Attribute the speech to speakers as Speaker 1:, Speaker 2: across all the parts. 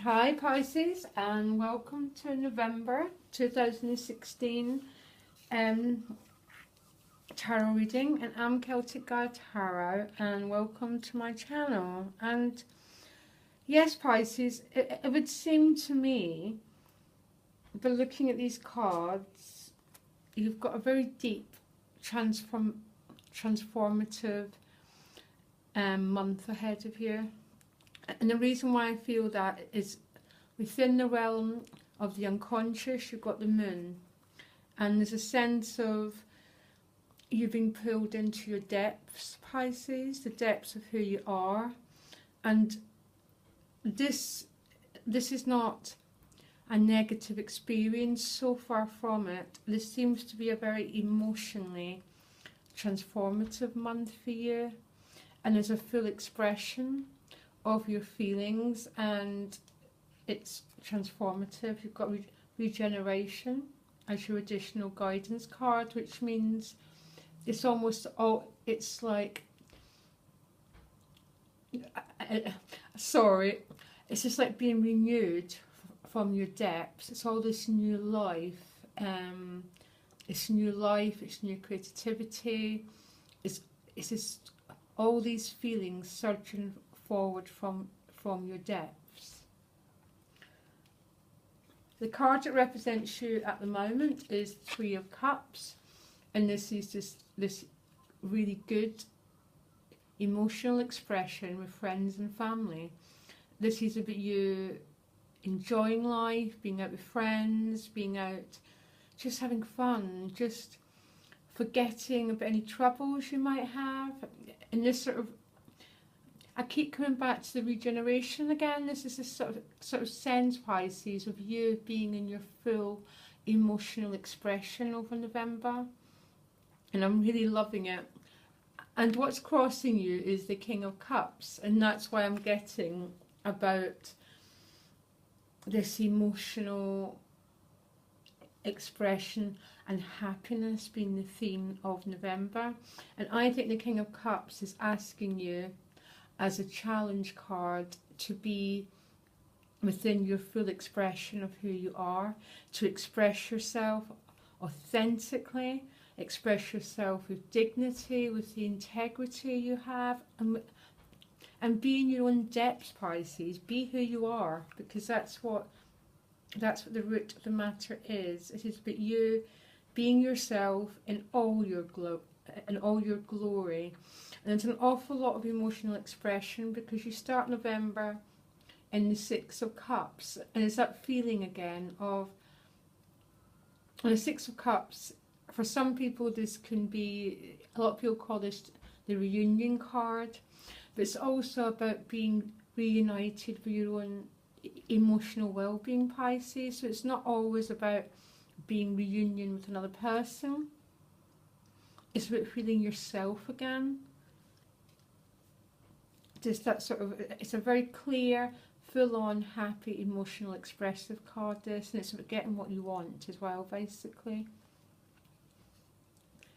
Speaker 1: Hi Pisces, and welcome to November 2016 tarot reading, and I'm Celtic Guide Tarot, and welcome to my channel. And yes Pisces, it would seem to me, by looking at these cards, you've got a very deep transformative month ahead of you. And the reason why I feel that is within the realm of the unconscious, you've got the moon. And there's a sense of you being pulled into your depths, Pisces, the depths of who you are. And this is not a negative experience, so far from it. This seems to be a very emotionally transformative month for you. And there's a full expression of your feelings, and it's transformative. You've got regeneration as your additional guidance card, which means it's almost it's like sorry, it's just like being renewed from your depths. It's all this new life, it's new creativity, it's just all these feelings surging forward from your depths. The card that represents you at the moment is Three of Cups, and this is just this really good emotional expression with friends and family. This is about you enjoying life, being out with friends, being out just having fun, just forgetting about any troubles you might have. And this sort of, I keep coming back to the regeneration again. This is a sort of sense, Pisces, of you being in your full emotional expression over November. And I'm really loving it. And what's crossing you is the King of Cups. And that's why I'm getting about this emotional expression and happiness being the theme of November. And I think the King of Cups is asking you, as a challenge card, to be within your full expression of who you are, to express yourself authentically, express yourself with dignity, with the integrity you have, and be in your own depth, Pisces. Be who you are, because that's what the root of the matter is. It is about you being yourself in all your glory. And it's an awful lot of emotional expression, because you start November in the Six of Cups, and it's that feeling again of, and the Six of Cups, for some people this can be, a lot of people call this the reunion card, but it's also about being reunited with your own emotional well-being, Pisces. So it's not always about being reunion with another person, it's about feeling yourself again. Just that sort of, it's a very clear, full-on, happy, emotional, expressive card, this, and it's about getting what you want as well, basically.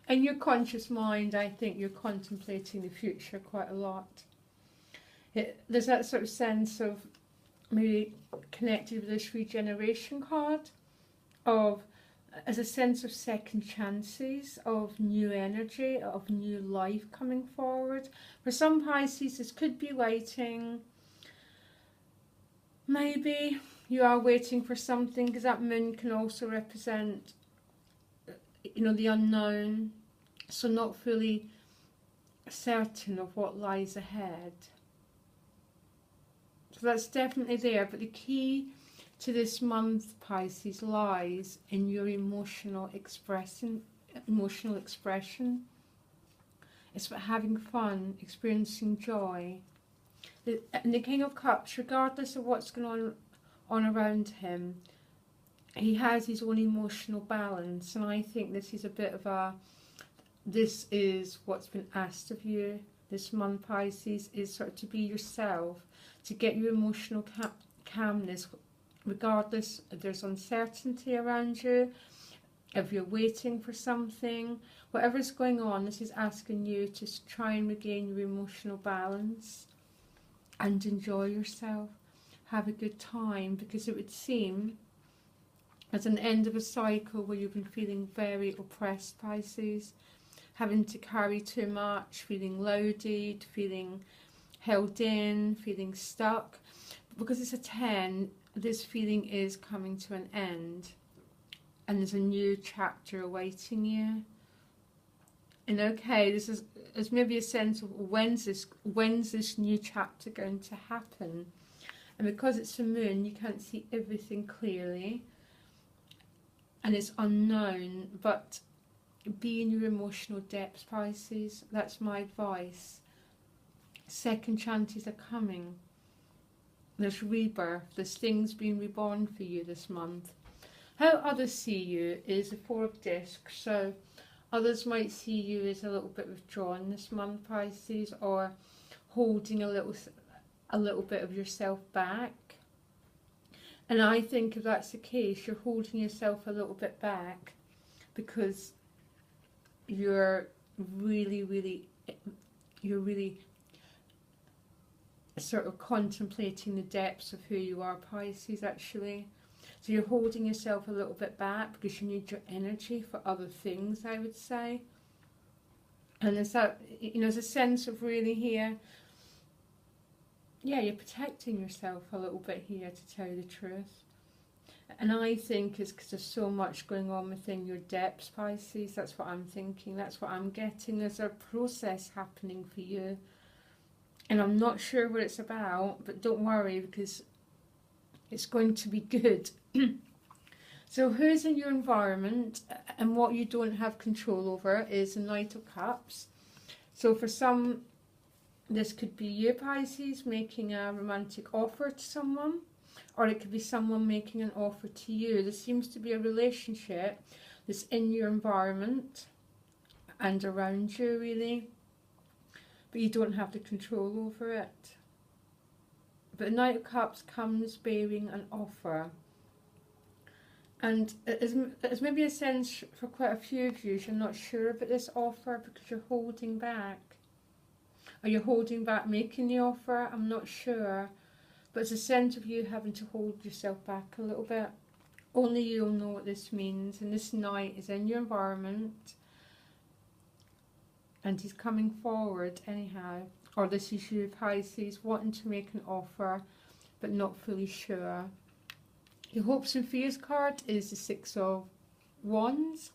Speaker 1: In your conscious mind, I think you're contemplating the future quite a lot. There's that sort of sense of maybe connected with this regeneration card, of as a sense of second chances, of new energy, of new life coming forward. For some Pisces, this could be waiting. Maybe you are waiting for something, because that moon can also represent, you know, the unknown. So not fully certain of what lies ahead. So that's definitely there. But the key to this month, Pisces, lies in your emotional expression. It's about having fun, experiencing joy. And the King of Cups, regardless of what's going on around him, he has his own emotional balance. And I think this is a bit of this is what's been asked of you this month, Pisces, is sort of to be yourself, to get your emotional calmness, regardless if there's uncertainty around you, if you're waiting for something, whatever's going on. This is asking you to try and regain your emotional balance and enjoy yourself. have a good time, because it would seem as an end of a cycle where you've been feeling very oppressed, Pisces, having to carry too much, feeling loaded, feeling held in, feeling stuck. Because it's a 10, this feeling is coming to an end, and there's a new chapter awaiting you. And okay, there's maybe a sense of when's this new chapter going to happen? And because it's a moon, you can't see everything clearly, and it's unknown. But be in your emotional depths, Pisces. That's my advice. Second chances are coming. There's rebirth. There's things being reborn for you this month. How others see you is the Four of Discs. So others might see you as a little bit withdrawn this month, Pisces, or holding a little bit of yourself back. And I think if that's the case, you're holding yourself a little bit back because you're really sort of contemplating the depths of who you are, Pisces, actually. So you're holding yourself a little bit back because you need your energy for other things, I would say. And there's that, there's a sense of really here, yeah, you're protecting yourself a little bit here, to tell you the truth. And I think it's because there's so much going on within your depths, Pisces. That's what I'm thinking. That's what I'm getting. There's a process happening for you. And I'm not sure what it's about, but don't worry, because it's going to be good. So who's in your environment and what you don't have control over is the Knight of Cups. So for some, this could be you, Pisces, making a romantic offer to someone, or it could be someone making an offer to you. There seems to be a relationship that's in your environment and around you, really, but you don't have the control over it. But the Knight of Cups comes bearing an offer. And there's maybe a sense for quite a few of you, you're not sure about this offer because you're holding back. Are you holding back making the offer? I'm not sure. But it's a sense of you having to hold yourself back a little bit. Only you'll know what this means. And this Knight is in your environment. And he's coming forward anyhow. Or this is you, Pisces, wanting to make an offer but not fully sure. Your hopes and fears card is the Six of Wands.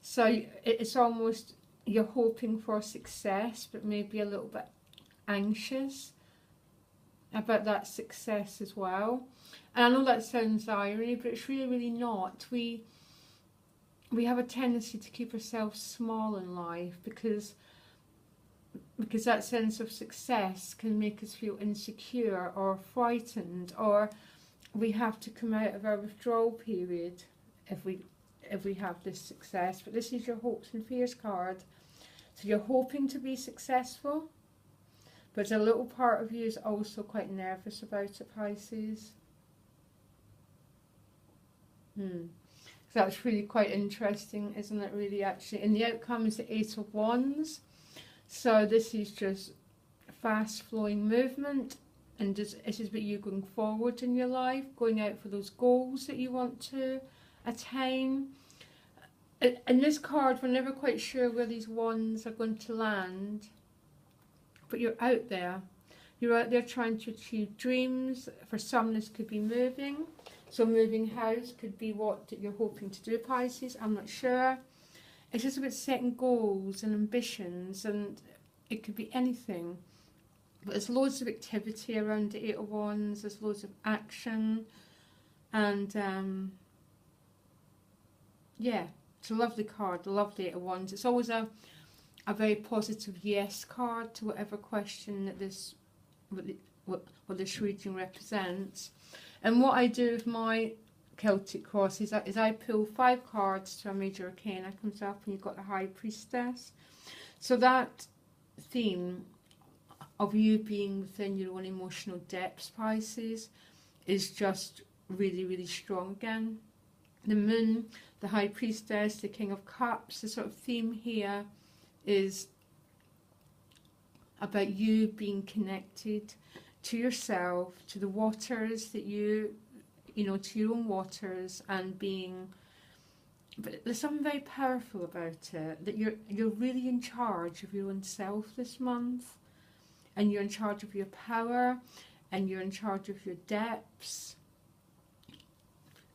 Speaker 1: So it's almost you're hoping for success but maybe a little bit anxious about that success as well. And I know that sounds irony, but it's really not. We have a tendency to keep ourselves small in life because that sense of success can make us feel insecure or frightened, or we have to come out of our withdrawal period if we have this success. But this is your hopes and fears card. So you're hoping to be successful, but a little part of you is also quite nervous about it, Pisces. So that's really quite interesting, isn't it, really, actually? And the outcome is the Eight of Wands. So this is just fast-flowing movement, and this is about you going forward in your life, going out for those goals that you want to attain. In this card, we're never quite sure where these wands are going to land, but you're out there. You're out there trying to achieve dreams. For some, this could be moving. So moving house could be what you're hoping to do, Pisces. I'm not sure. It's just about setting goals and ambitions, and it could be anything. But there's loads of activity around the Eight of Wands. There's loads of action. And, yeah, it's a lovely card, a lovely Eight of Wands. It's always a very positive yes card to whatever question that what this reading represents. And what I do with my Celtic cross is I pull 5 cards to a major arcana, comes up, and you've got the High Priestess. So that theme of you being within your own emotional depths, Pisces, is just really strong again. The Moon, the High Priestess, the King of Cups, the sort of theme here is about you being connected, to yourself, to the waters that you know, to your own waters, and being, but there's something very powerful about it, that you're really in charge of your own self this month, and you're in charge of your power, and you're in charge of your depths,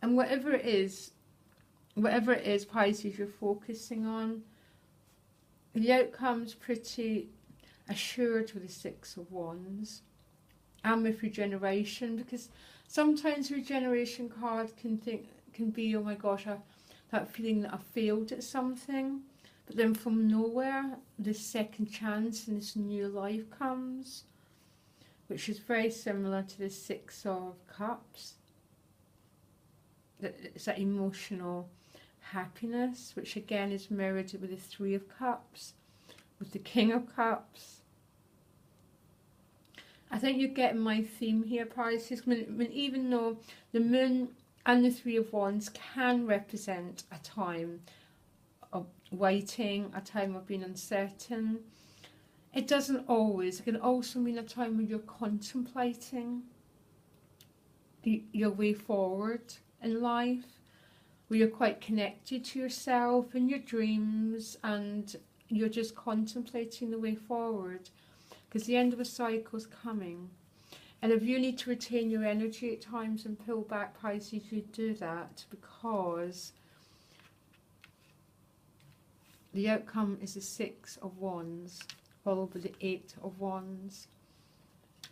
Speaker 1: and whatever it is, Pisces, you're focusing on, the outcome's pretty assured with the Six of Wands, and with regeneration, because sometimes regeneration card can be, oh my gosh, that feeling that I failed at something, but then from nowhere, this second chance and this new life comes, which is very similar to the Six of Cups. It's that emotional happiness, which again is mirrored with the Three of Cups, with the King of Cups. I think you're getting my theme here, Pisces. I mean, even though the Moon and the Three of Wands can represent a time of waiting, a time of being uncertain, it doesn't always. It can also mean a time when you're contemplating your way forward in life, where you're quite connected to yourself and your dreams, and you're just contemplating the way forward, because the end of a cycle is coming. And if you need to retain your energy at times and pull back, Pisces, you do that, because the outcome is the Six of Wands, followed by the Eight of Wands.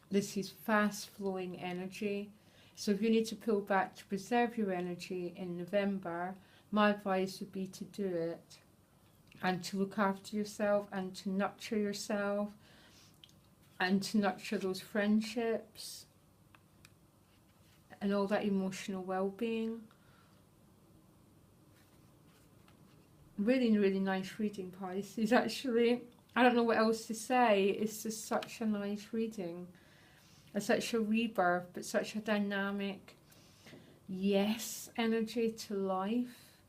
Speaker 1: This is fast-flowing energy. So if you need to pull back to preserve your energy in November, my advice would be to do it, and to look after yourself, and to nurture yourself, and to nurture those friendships and all that emotional well-being. Really, really nice reading, Pisces, actually. I don't know what else to say. It's just such a nice reading. It's such a rebirth, but such a dynamic yes energy to life.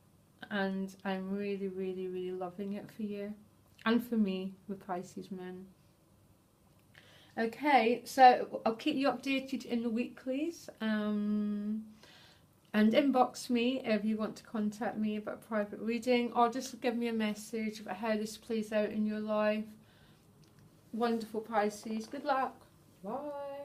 Speaker 1: And I'm really, really, really loving it for you. And for me, with Pisces Moon. Okay, so I'll keep you updated in the weeklies, and inbox me if you want to contact me about a private reading, or just give me a message about how this plays out in your life. Wonderful, Pisces. Good luck. Bye.